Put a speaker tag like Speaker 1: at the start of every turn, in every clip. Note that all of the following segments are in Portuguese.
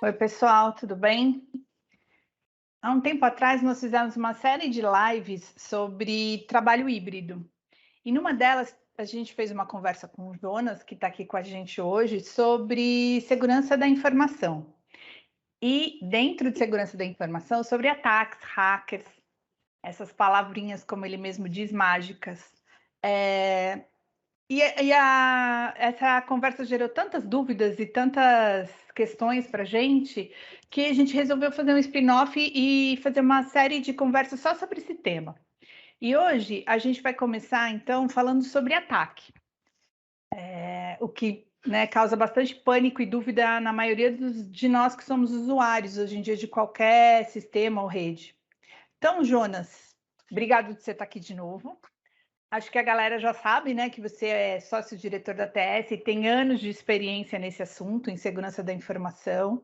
Speaker 1: Oi, pessoal, tudo bem? Há um tempo atrás, nós fizemos uma série de lives sobre trabalho híbrido. E numa delas, a gente fez uma conversa com o Jonas, que está aqui com a gente hoje, sobre segurança da informação. E dentro de segurança da informação, sobre ataques, hackers, essas palavrinhas, como ele mesmo diz, mágicas. Essa conversa gerou tantas dúvidas e tantas questões para a gente que a gente resolveu fazer um spin-off e fazer uma série de conversas só sobre esse tema. E hoje a gente vai começar, então, falando sobre ataque, o que causa bastante pânico e dúvida na maioria de nós que somos usuários hoje em dia de qualquer sistema ou rede. Então, Jonas, obrigado de você estar aqui de novo. Acho que a galera já sabe, né, que você é sócio-diretor da TS e tem anos de experiência nesse assunto, em segurança da informação.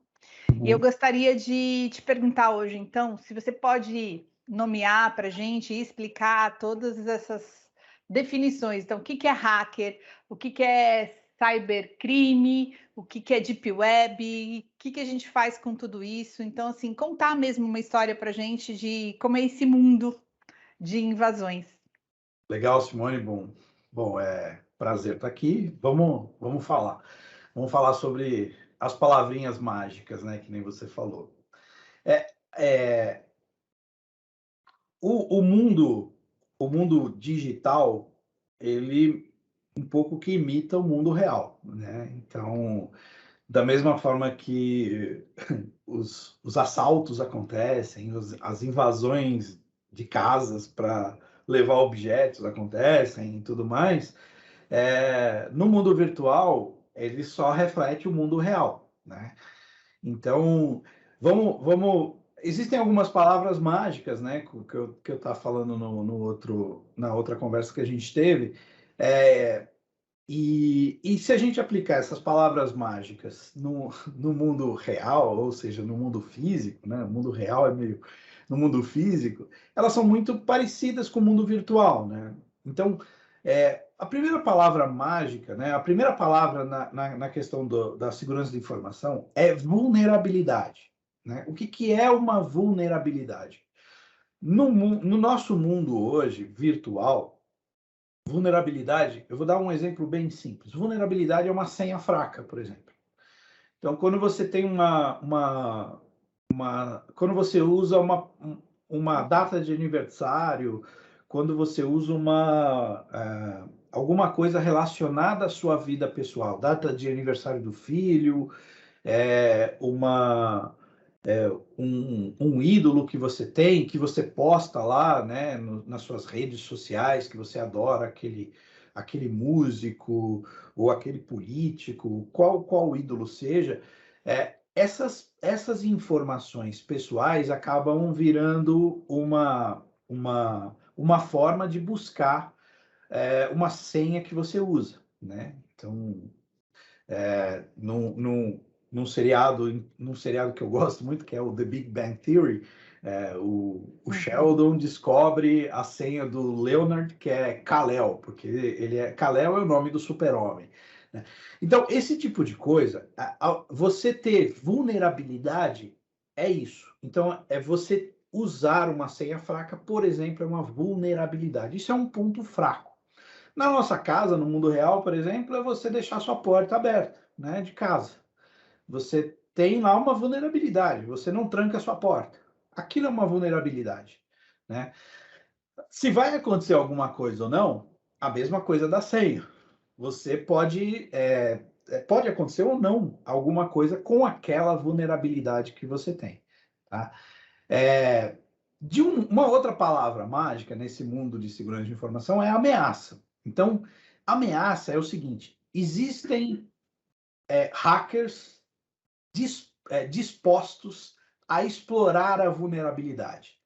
Speaker 1: E eu gostaria de te perguntar hoje, então, se você pode nomear para a gente e explicar todas essas definições. Então, o que é hacker? O que é cybercrime? O que é deep web? O que a gente faz com tudo isso? Então, assim, contar mesmo uma história para a gente de como é esse mundo de invasões.
Speaker 2: Legal, Simone. Bom, é prazer estar aqui. Vamos falar. Vamos falar sobre as palavrinhas mágicas, né? Que nem você falou. É, é, o mundo digital, ele um pouco que imita o mundo real, né? Então, da mesma forma que os assaltos acontecem, as invasões de casas para levar objetos acontecem e tudo mais, no mundo virtual, ele só reflete o mundo real, né? Então, existem algumas palavras mágicas, né, que eu estava falando na outra conversa que a gente teve, e se a gente aplicar essas palavras mágicas no mundo real, ou seja, no mundo físico, né, o mundo real é meio no mundo físico, elas são muito parecidas com o mundo virtual, né? Então, a primeira palavra mágica, né, a primeira palavra na questão da segurança da informação é vulnerabilidade, né? O que é uma vulnerabilidade? No nosso mundo hoje, virtual, vulnerabilidade, eu vou dar um exemplo bem simples. Vulnerabilidade é uma senha fraca, por exemplo. Então, quando você tem quando você usa uma data de aniversário, quando você usa alguma coisa relacionada à sua vida pessoal, data de aniversário do filho, é, uma, um ídolo que você tem, que você posta lá, né, nas suas redes sociais, que você adora aquele músico ou aquele político, qual ídolo seja, essas informações pessoais acabam virando uma forma de buscar uma senha que você usa, né? Então, num seriado que eu gosto muito, que é o The Big Bang Theory, o Sheldon descobre a senha do Leonard, que é Kal-El, porque Kal-El é o nome do super-homem, né? Então, esse tipo de coisa, você ter vulnerabilidade é isso. Então, é você usar uma senha fraca, por exemplo, é uma vulnerabilidade. Isso é um ponto fraco. Na nossa casa, no mundo real, por exemplo, é você deixar sua porta aberta, né, de casa. Você tem lá uma vulnerabilidade, você não tranca a sua porta. Aquilo é uma vulnerabilidade, né? Se vai acontecer alguma coisa ou não, a mesma coisa da senha. Você pode acontecer ou não alguma coisa com aquela vulnerabilidade que você tem, tá? Uma outra palavra mágica nesse mundo de segurança de informação é ameaça. Então, ameaça é o seguinte: existem hackers dispostos a explorar a vulnerabilidade.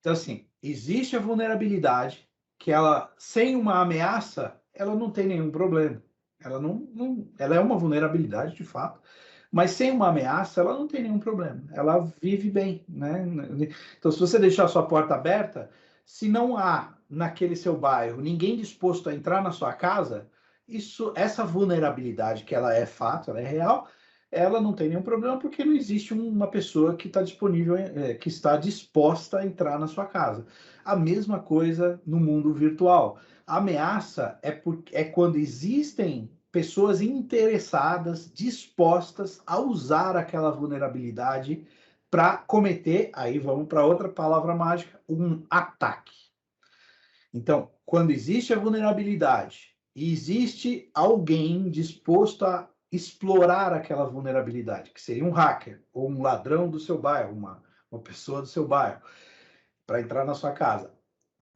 Speaker 2: Então, assim, existe a vulnerabilidade que ela, sem uma ameaça, ela não tem nenhum problema. Ela é uma vulnerabilidade, de fato, mas sem uma ameaça, ela não tem nenhum problema. Ela vive bem, né? Então, se você deixar a sua porta aberta, se não há naquele seu bairro ninguém disposto a entrar na sua casa, essa vulnerabilidade, que ela é fato, ela é real, ela não tem nenhum problema porque não existe uma pessoa que está disponível, que está disposta a entrar na sua casa. A mesma coisa no mundo virtual. A ameaça é quando existem pessoas interessadas, dispostas a usar aquela vulnerabilidade para cometer, aí vamos para outra palavra mágica, um ataque. Então, quando existe a vulnerabilidade e existe alguém disposto a explorar aquela vulnerabilidade, que seria um hacker ou um ladrão do seu bairro, uma pessoa do seu bairro, para entrar na sua casa.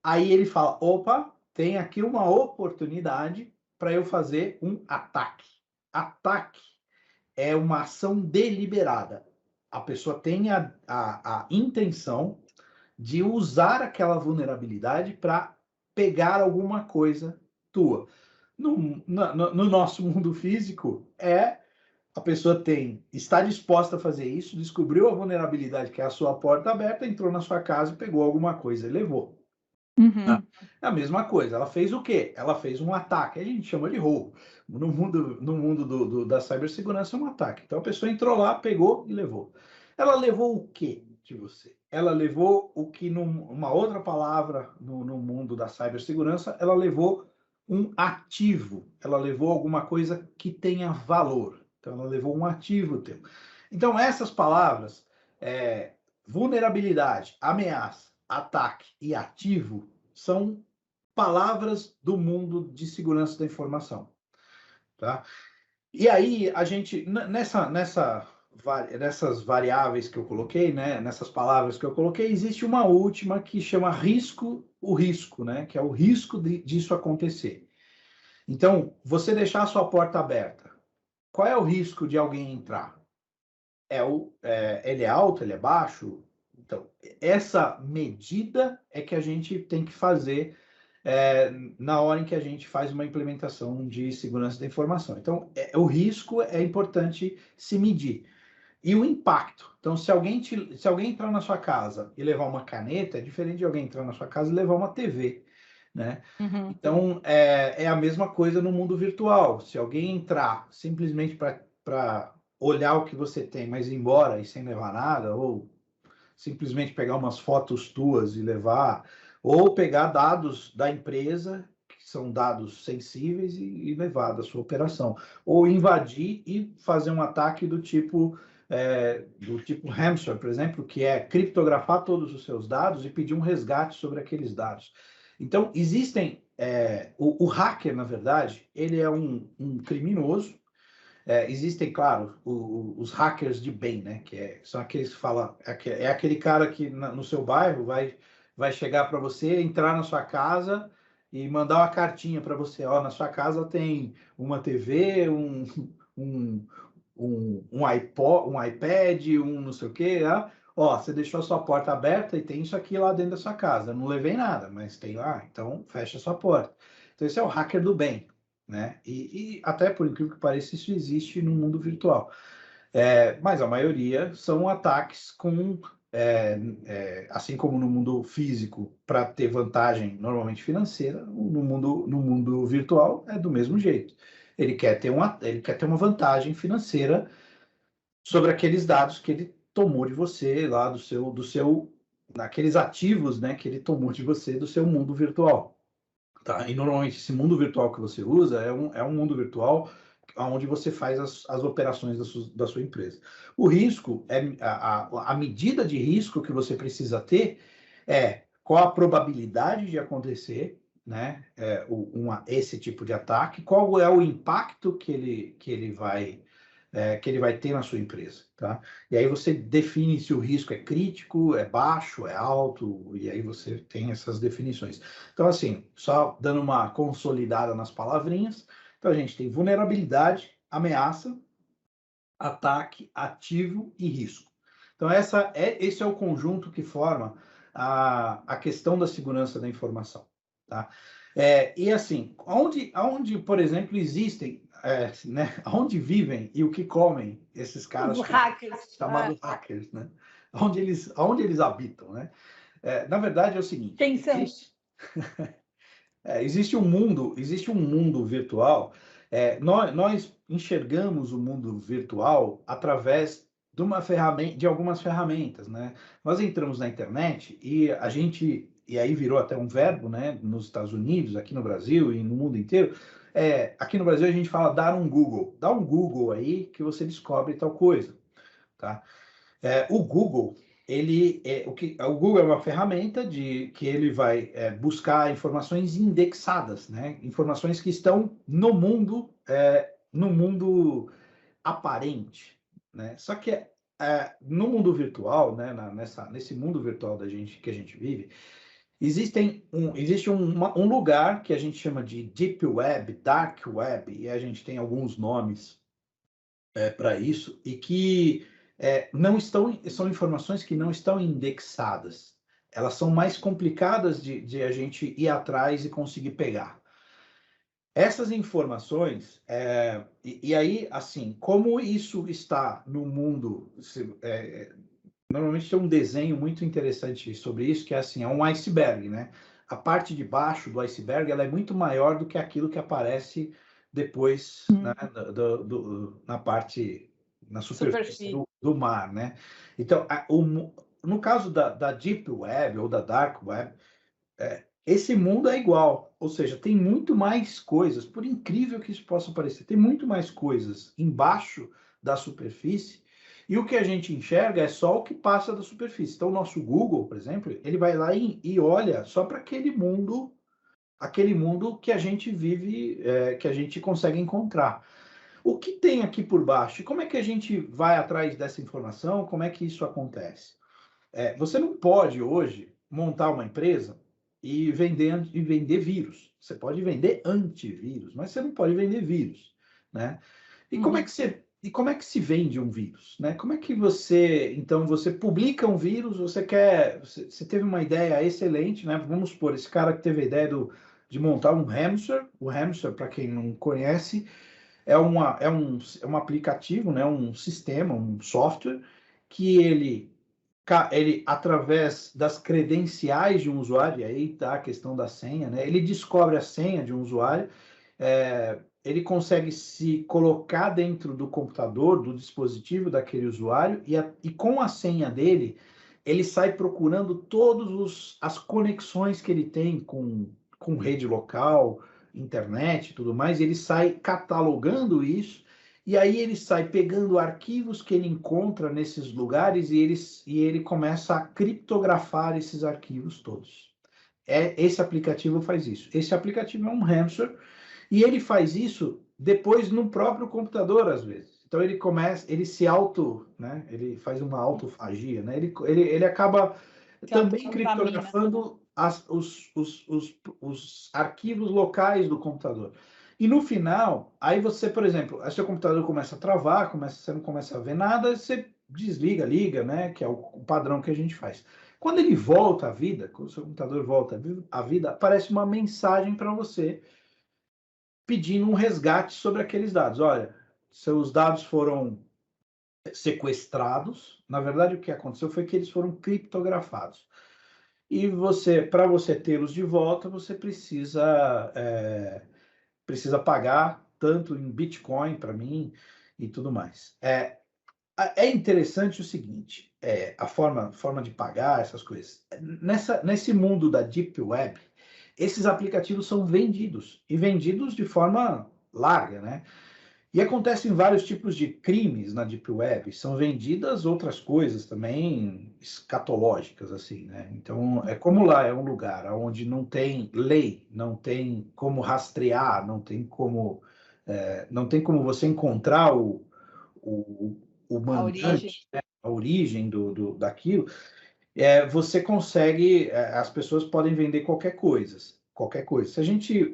Speaker 2: Aí ele fala, opa, tem aqui uma oportunidade para eu fazer um ataque. Ataque é uma ação deliberada. A pessoa tem a intenção de usar aquela vulnerabilidade para pegar alguma coisa tua. No nosso mundo físico, a pessoa está disposta a fazer isso, descobriu a vulnerabilidade, que é a sua porta aberta, entrou na sua casa, pegou alguma coisa e levou.
Speaker 1: Uhum.
Speaker 2: É a mesma coisa. Ela fez o quê? Ela fez um ataque. A gente chama de roubo. No mundo da cibersegurança é um ataque. Então a pessoa entrou lá, pegou e levou. Ela levou o quê de você? Ela levou o que, uma outra palavra no mundo da cibersegurança, ela levou um ativo. Ela levou alguma coisa que tenha valor. Então ela levou um ativo teu. Então essas palavras, vulnerabilidade, ameaça, ataque e ativo, são palavras do mundo de segurança da informação, tá? E aí, a gente, nessas variáveis que eu coloquei, né, nessas palavras que eu coloquei, existe uma última que chama o risco, né, que é o risco disso acontecer. Então, você deixar a sua porta aberta, qual é o risco de alguém entrar? Ele é alto, ele é baixo? Então, essa medida é que a gente tem que fazer na hora em que a gente faz uma implementação de segurança da informação. Então, o risco é importante se medir. E o impacto. Então, se alguém entrar na sua casa e levar uma caneta, é diferente de alguém entrar na sua casa e levar uma TV, né?
Speaker 1: Uhum.
Speaker 2: Então, é a mesma coisa no mundo virtual. Se alguém entrar simplesmente para olhar o que você tem, mas ir embora e sem levar nada, ou simplesmente pegar umas fotos tuas e levar, ou pegar dados da empresa, que são dados sensíveis, e levar da sua operação, ou invadir e fazer um ataque do tipo ransomware, por exemplo, que é criptografar todos os seus dados e pedir um resgate sobre aqueles dados. Então, existem... o hacker, na verdade, ele é um criminoso. Existem, claro, os hackers de bem, né? São aqueles que falam... É aquele cara que no seu bairro vai chegar para você, entrar na sua casa e mandar uma cartinha para você. Ó, na sua casa tem uma TV, um iPod, um iPad, um não sei o quê. Ó, você deixou a sua porta aberta e tem isso aqui lá dentro da sua casa. Eu não levei nada, mas tem lá, então fecha a sua porta. Então esse é o hacker do bem, né? E até por incrível que pareça, isso existe no mundo virtual. Mas a maioria são ataques assim como no mundo físico, para ter vantagem normalmente financeira, no mundo virtual é do mesmo jeito. Ele quer ter uma vantagem financeira sobre aqueles dados que ele tomou de você, lá naqueles ativos, né, que ele tomou de você do seu mundo virtual. Tá? E normalmente esse mundo virtual que você usa é um mundo virtual onde você faz as operações da sua empresa. O risco, a medida de risco que você precisa ter qual a probabilidade de acontecer, né, esse tipo de ataque, qual é o impacto que ele vai ter na sua empresa, tá? E aí você define se o risco é crítico, é baixo, é alto, e aí você tem essas definições. Então, assim, só dando uma consolidada nas palavrinhas, então a gente tem vulnerabilidade, ameaça, ataque, ativo e risco. Então, esse é o conjunto que forma a questão da segurança da informação, tá? E assim, onde, por exemplo, existem, né, onde vivem e o que comem esses caras chamados hackers, né? Onde eles habitam, né? Na verdade é o seguinte,
Speaker 1: Quem são?
Speaker 2: existe um mundo virtual Nós enxergamos o mundo virtual através de uma ferramenta, de algumas ferramentas, né? Nós entramos na internet e a gente, e aí virou até um verbo, né? Nos Estados Unidos, aqui no Brasil e no mundo inteiro. Aqui no Brasil a gente fala dar um Google. Dá um Google aí que você descobre tal coisa, tá? O Google, o Google é uma ferramenta que ele vai buscar informações indexadas, né? Informações que estão no mundo aparente, né? Só que no mundo virtual, né? Nesse mundo virtual que a gente vive, existe um lugar que a gente chama de Deep Web, Dark Web, e a gente tem alguns nomes para isso, e que são informações que não estão indexadas. Elas são mais complicadas de a gente ir atrás e conseguir pegar. Essas informações, e aí, assim, como isso está no mundo, normalmente tem um desenho muito interessante sobre isso, que é assim, é um iceberg, né? A parte de baixo do iceberg, ela é muito maior do que aquilo que aparece depois, né, na parte, na superfície do mar, né? Então, no caso da Deep Web ou da Dark Web, esse mundo é igual, ou seja, tem muito mais coisas, por incrível que isso possa parecer, tem muito mais coisas embaixo da superfície, e o que a gente enxerga é só o que passa da superfície. Então, o nosso Google, por exemplo, ele vai lá e olha só para aquele mundo que a gente vive, que a gente consegue encontrar. O que tem aqui por baixo? E como é que a gente vai atrás dessa informação? Como é que isso acontece? Você não pode hoje montar uma empresa e vender vírus. Você pode vender antivírus, mas você não pode vender vírus, né? E como é que se vende um vírus, né? Como é que então você publica um vírus, você teve uma ideia excelente, né? Vamos supor, esse cara que teve a ideia de montar um hamster. O hamster, para quem não conhece, é um aplicativo, né? Um sistema, um software que ele, através das credenciais de um usuário, e aí está a questão da senha, né? Ele descobre a senha de um usuário, ele consegue se colocar dentro do computador, do dispositivo daquele usuário, e com a senha dele, ele sai procurando todas as conexões que ele tem com rede local, internet e tudo mais, e ele sai catalogando isso, e aí ele sai pegando arquivos que ele encontra nesses lugares e ele começa a criptografar esses arquivos todos. Esse aplicativo faz isso. Esse aplicativo é um hamster e ele faz isso depois no próprio computador, às vezes. Então ele se né? Ele faz uma autofagia, né? Ele acaba também criptografando os arquivos locais do computador. E no final, aí você, por exemplo, seu computador começa a travar, você não começa a ver nada, você desliga, liga, né? Que é o padrão que a gente faz. Quando ele volta à vida, quando o seu computador volta à vida, aparece uma mensagem para você pedindo um resgate sobre aqueles dados. Olha, seus dados foram sequestrados. Na verdade, o que aconteceu foi que eles foram criptografados. E para você tê-los de volta, você precisa pagar tanto em Bitcoin para mim e tudo mais. É interessante o seguinte, a forma de pagar essas coisas. Nesse mundo da Deep Web, esses aplicativos são vendidos, e vendidos de forma larga, né? E acontecem vários tipos de crimes na Deep Web. São vendidas outras coisas também escatológicas, assim, né? Então, como lá é um lugar onde não tem lei, não tem como rastrear, não tem como você encontrar o mandante, né? A origem daquilo, você consegue, as pessoas podem vender qualquer coisa, qualquer coisa. Se a gente,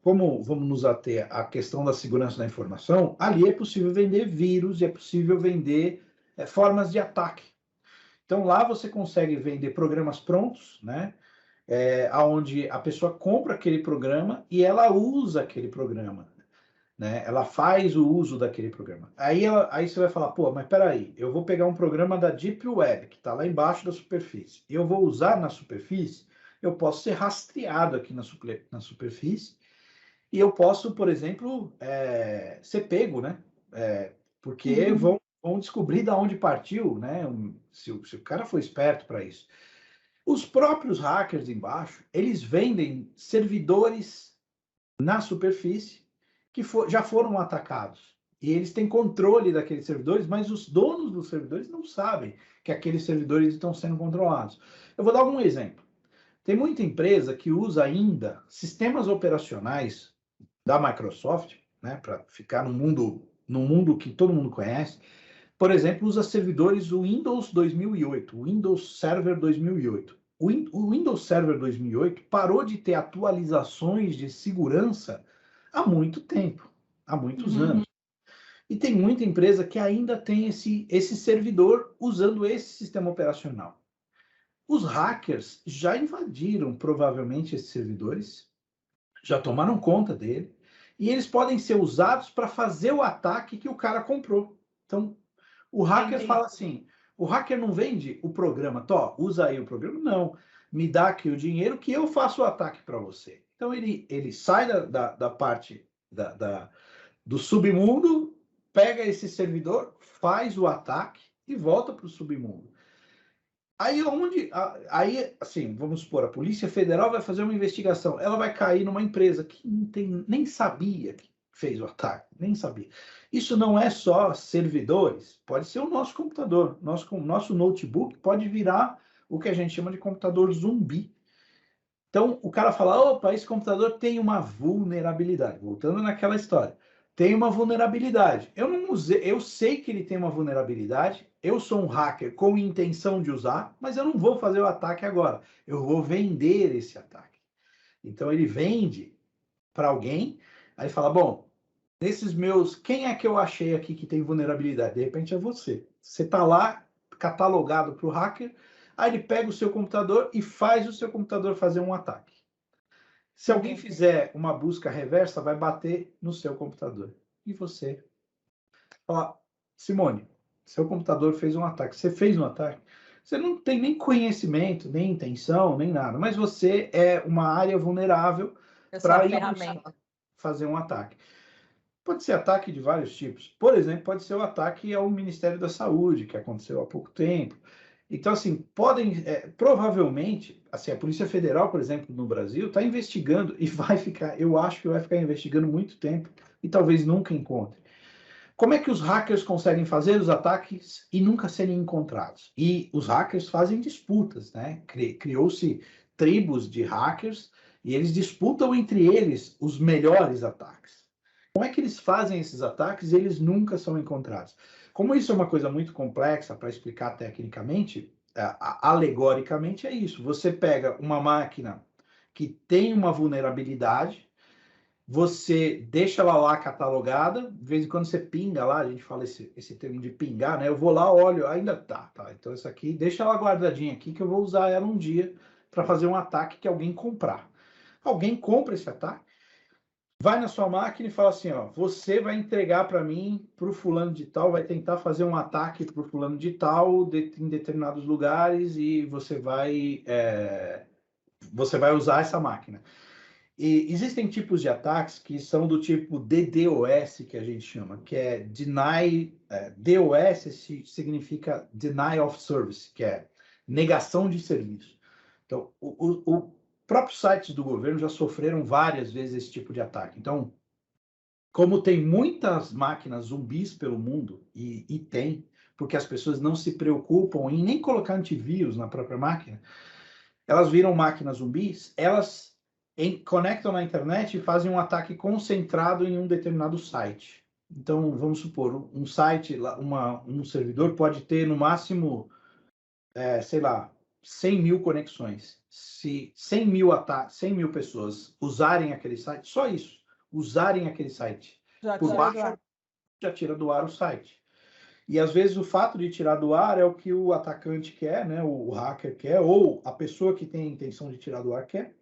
Speaker 2: como vamos nos ater à questão da segurança da informação, ali é possível vender vírus e é possível vender formas de ataque. Então lá você consegue vender programas prontos, né? Onde a pessoa compra aquele programa e ela usa aquele programa, né? Ela faz o uso daquele programa. Aí você vai falar, pô, mas peraí, eu vou pegar um programa da Deep Web, que está lá embaixo da superfície, e eu vou usar na superfície, eu posso ser rastreado aqui na superfície, E eu posso, por exemplo, ser pego, né? Porque vão descobrir de onde partiu, né? Se o cara for esperto para isso. Os próprios hackers embaixo, eles vendem servidores na superfície que já foram atacados. E eles têm controle daqueles servidores, mas os donos dos servidores não sabem que aqueles servidores estão sendo controlados. Eu vou dar um exemplo. Tem muita empresa que usa ainda sistemas operacionais da Microsoft, né, para ficar no mundo que todo mundo conhece. Por exemplo, usa servidores do Windows 2008, o Windows Server 2008. O Windows Server 2008 parou de ter atualizações de segurança há muito tempo, há muitos anos. E tem muita empresa que ainda tem esse servidor usando esse sistema operacional. Os hackers já invadiram provavelmente esses servidores, já tomaram conta dele, e eles podem ser usados para fazer o ataque que o cara comprou. Então, o hacker fala assim, o hacker não vende o programa, usa aí o programa, não, me dá aqui o dinheiro que eu faço o ataque para você. Então, ele sai da parte do submundo, pega esse servidor, faz o ataque e volta para o submundo. Aí, assim, vamos supor, a Polícia Federal vai fazer uma investigação. Ela vai cair numa empresa que nem sabia que fez o ataque, nem sabia. Isso não é só servidores, pode ser o nosso computador. Nosso notebook pode virar o que a gente chama de computador zumbi. Então, o cara fala, opa, esse computador tem uma vulnerabilidade. Voltando naquela história. Tem uma vulnerabilidade. Eu não usei, eu sei que ele tem uma vulnerabilidade, eu sou um hacker com intenção de usar, mas eu não vou fazer o ataque agora. Eu vou vender esse ataque. Então, ele vende para alguém, aí fala, bom, nesses meus, quem é que eu achei aqui que tem vulnerabilidade? De repente é você. Você está lá, catalogado para o hacker, aí ele pega o seu computador e faz o seu computador fazer um ataque. Se alguém fizer uma busca reversa, vai bater no seu computador. E você fala, Simone, seu computador fez um ataque. Você fez um ataque. Você não tem nem conhecimento, nem intenção, nem nada, mas você é uma área vulnerável para fazer um ataque. Pode ser ataque de vários tipos. Por exemplo, pode ser o ataque ao Ministério da Saúde, que aconteceu há pouco tempo. Então, assim, provavelmente, assim, a Polícia Federal, por exemplo, no Brasil, está investigando e eu acho que vai ficar investigando muito tempo e talvez nunca encontre. Como é que os hackers conseguem fazer os ataques e nunca serem encontrados? E os hackers fazem disputas, né? Criou-se tribos de hackers e eles disputam entre eles os melhores ataques. Como é que eles fazem esses ataques e eles nunca são encontrados? Como isso é uma coisa muito complexa para explicar tecnicamente, alegoricamente é isso. Você pega uma máquina que tem uma vulnerabilidade, você deixa ela lá catalogada, de vez em quando você pinga lá, a gente fala esse termo de pingar, né? Eu vou lá, olho, ainda tá. Então isso aqui, deixa ela guardadinha aqui que eu vou usar ela um dia para fazer um ataque que alguém comprar. Alguém compra esse ataque, vai na sua máquina e fala assim, ó, você vai entregar para mim, para o fulano de tal, vai tentar fazer um ataque para o fulano de tal em determinados lugares e você vai usar essa máquina. E existem tipos de ataques que são do tipo DDoS, que a gente chama, que é DOS significa Deny of Service, que é negação de serviço. Então, o próprios sites do governo já sofreram várias vezes esse tipo de ataque. Então, como tem muitas máquinas zumbis pelo mundo, e tem, porque as pessoas não se preocupam em nem colocar antivírus na própria máquina, elas viram máquinas zumbis, elas conectam na internet e fazem um ataque concentrado em um determinado site. Então, vamos supor, um site, um servidor pode ter no máximo, sei lá, 100 mil conexões. Se 100 mil pessoas usarem aquele site, só isso, usarem aquele site por baixo, já tira do ar o site. E às vezes o fato de tirar do ar é o que o atacante quer, né? O hacker quer, ou a pessoa que tem a intenção de tirar do ar quer.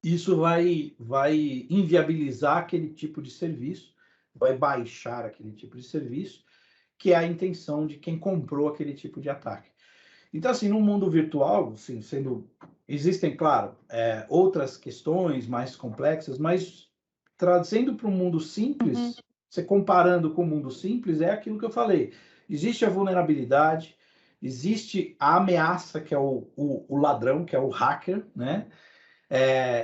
Speaker 2: Isso vai inviabilizar aquele tipo de serviço, vai baixar aquele tipo de serviço, que é a intenção de quem comprou aquele tipo de ataque. Então, assim, no mundo virtual, assim, existem, claro, outras questões mais complexas, mas trazendo para o mundo simples, você comparando com o mundo simples, é aquilo que eu falei. Existe a vulnerabilidade, existe a ameaça, que é o ladrão, que é o hacker, né?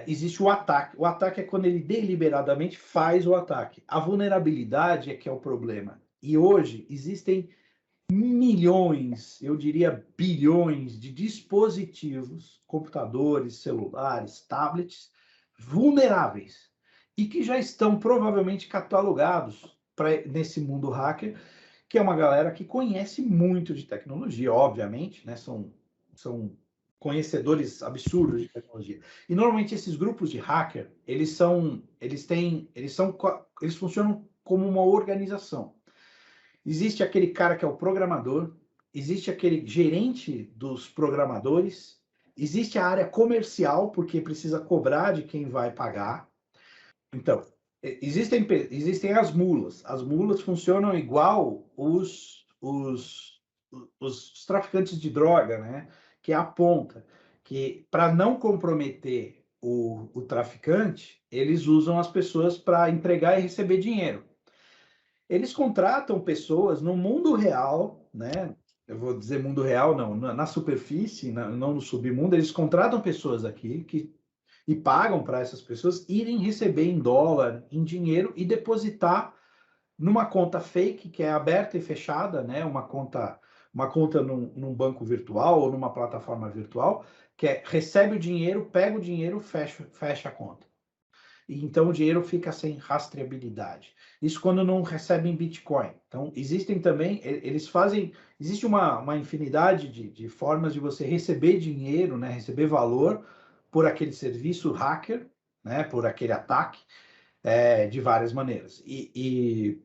Speaker 2: Existe o ataque. O ataque é quando ele deliberadamente faz o ataque. A vulnerabilidade é que é o problema. E hoje existem milhões, eu diria bilhões de dispositivos, computadores, celulares, tablets, vulneráveis e que já estão provavelmente catalogados nesse mundo hacker, que é uma galera que conhece muito de tecnologia, obviamente, né? São conhecedores absurdos de tecnologia. E normalmente esses grupos de hacker, eles funcionam como uma organização. Existe aquele cara que é o programador, existe aquele gerente dos programadores, existe a área comercial, porque precisa cobrar de quem vai pagar. Então, existem as mulas. As mulas funcionam igual os traficantes de droga, né? Que é a ponta. Que, para não comprometer o traficante, eles usam as pessoas para entregar e receber dinheiro. Eles contratam pessoas no mundo real, né? Eu vou dizer mundo real, não, na superfície, não no submundo. Eles contratam pessoas aqui e pagam para essas pessoas irem receber em dólar, em dinheiro e depositar numa conta fake que é aberta e fechada, né? Uma conta num banco virtual ou numa plataforma virtual, que recebe o dinheiro, pega o dinheiro, fecha a conta. E então o dinheiro fica sem rastreabilidade. Isso quando não recebem Bitcoin. Então, existem também, existe uma infinidade de formas de você receber dinheiro, né, receber valor por aquele serviço hacker, né, por aquele ataque, de várias maneiras. E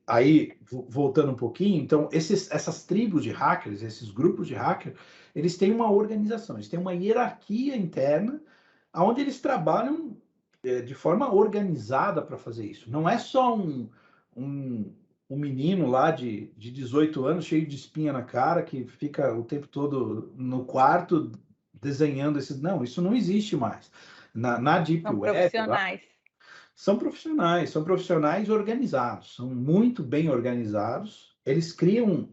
Speaker 2: aí, voltando um pouquinho, então, essas tribos de hackers, esses grupos de hackers, eles têm uma organização, eles têm uma hierarquia interna, onde eles trabalham de forma organizada para fazer isso. Não é só um menino lá de 18 anos, cheio de espinha na cara, que fica o tempo todo no quarto desenhando esses... Não, isso não existe mais. Na Deep
Speaker 1: São
Speaker 2: Web,
Speaker 1: profissionais.
Speaker 2: são profissionais organizados, são muito bem organizados. Eles criam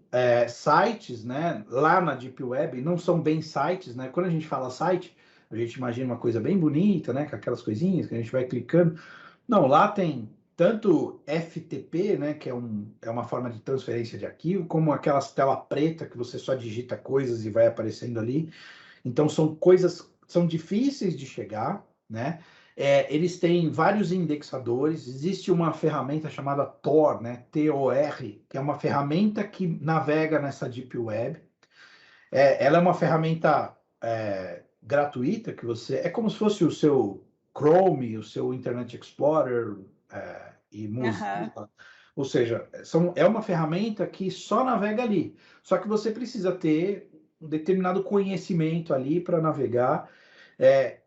Speaker 2: sites, né, lá na Deep Web, não são bem sites, né? Quando a gente fala site, a gente imagina uma coisa bem bonita, né, com aquelas coisinhas que a gente vai clicando. Não, lá tem tanto FTP, né, que é uma forma de transferência de arquivo, como aquelas tela preta que você só digita coisas e vai aparecendo ali. Então são coisas, são difíceis de chegar, né? Eles têm vários indexadores. Existe uma ferramenta chamada Tor, né? T-O-R, que é uma ferramenta que navega nessa Deep Web. Ela é uma ferramenta gratuita que é como se fosse o seu Chrome, o seu Internet Explorer e Mozilla. Ou seja, é uma ferramenta que só navega ali. Só que você precisa ter um determinado conhecimento ali para navegar.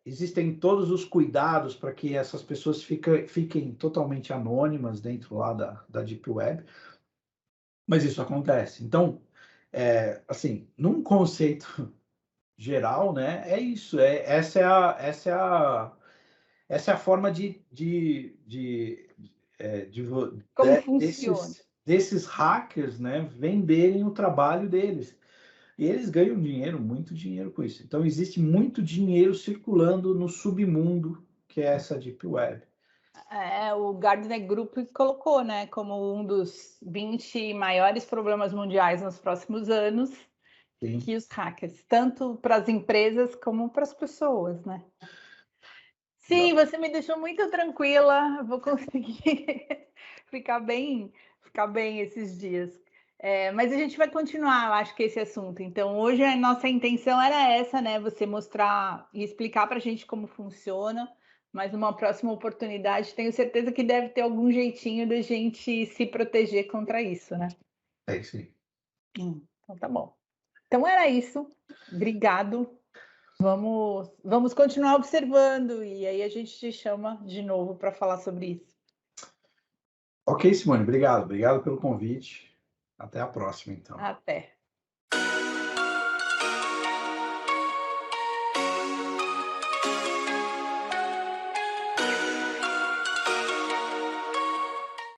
Speaker 2: Existem todos os cuidados para que essas pessoas fiquem totalmente anônimas dentro lá da Deep Web, mas isso acontece. Então, assim, num conceito geral, né, é isso. Essa é a forma
Speaker 1: Como funciona?
Speaker 2: desses hackers, né, venderem o trabalho deles. E eles ganham dinheiro, muito dinheiro com isso. Então, existe muito dinheiro circulando no submundo, que é essa Deep Web.
Speaker 1: O Gardner Group colocou, né, como um dos 20 maiores problemas mundiais nos próximos anos,
Speaker 2: Sim.
Speaker 1: que os hackers, tanto para as empresas como para as pessoas, né? Sim, você me deixou muito tranquila, vou conseguir ficar bem esses dias. Mas a gente vai continuar, eu acho que esse assunto. Então, hoje a nossa intenção era essa, né? Você mostrar e explicar para a gente como funciona, mas numa próxima oportunidade, tenho certeza que deve ter algum jeitinho da gente se proteger contra isso, né?
Speaker 2: Sim.
Speaker 1: Então tá bom. Então era isso. Obrigado. Vamos continuar observando e aí a gente te chama de novo para falar sobre isso.
Speaker 2: Ok, Simone, obrigado. Obrigado pelo convite. Até a próxima, então.
Speaker 1: Até.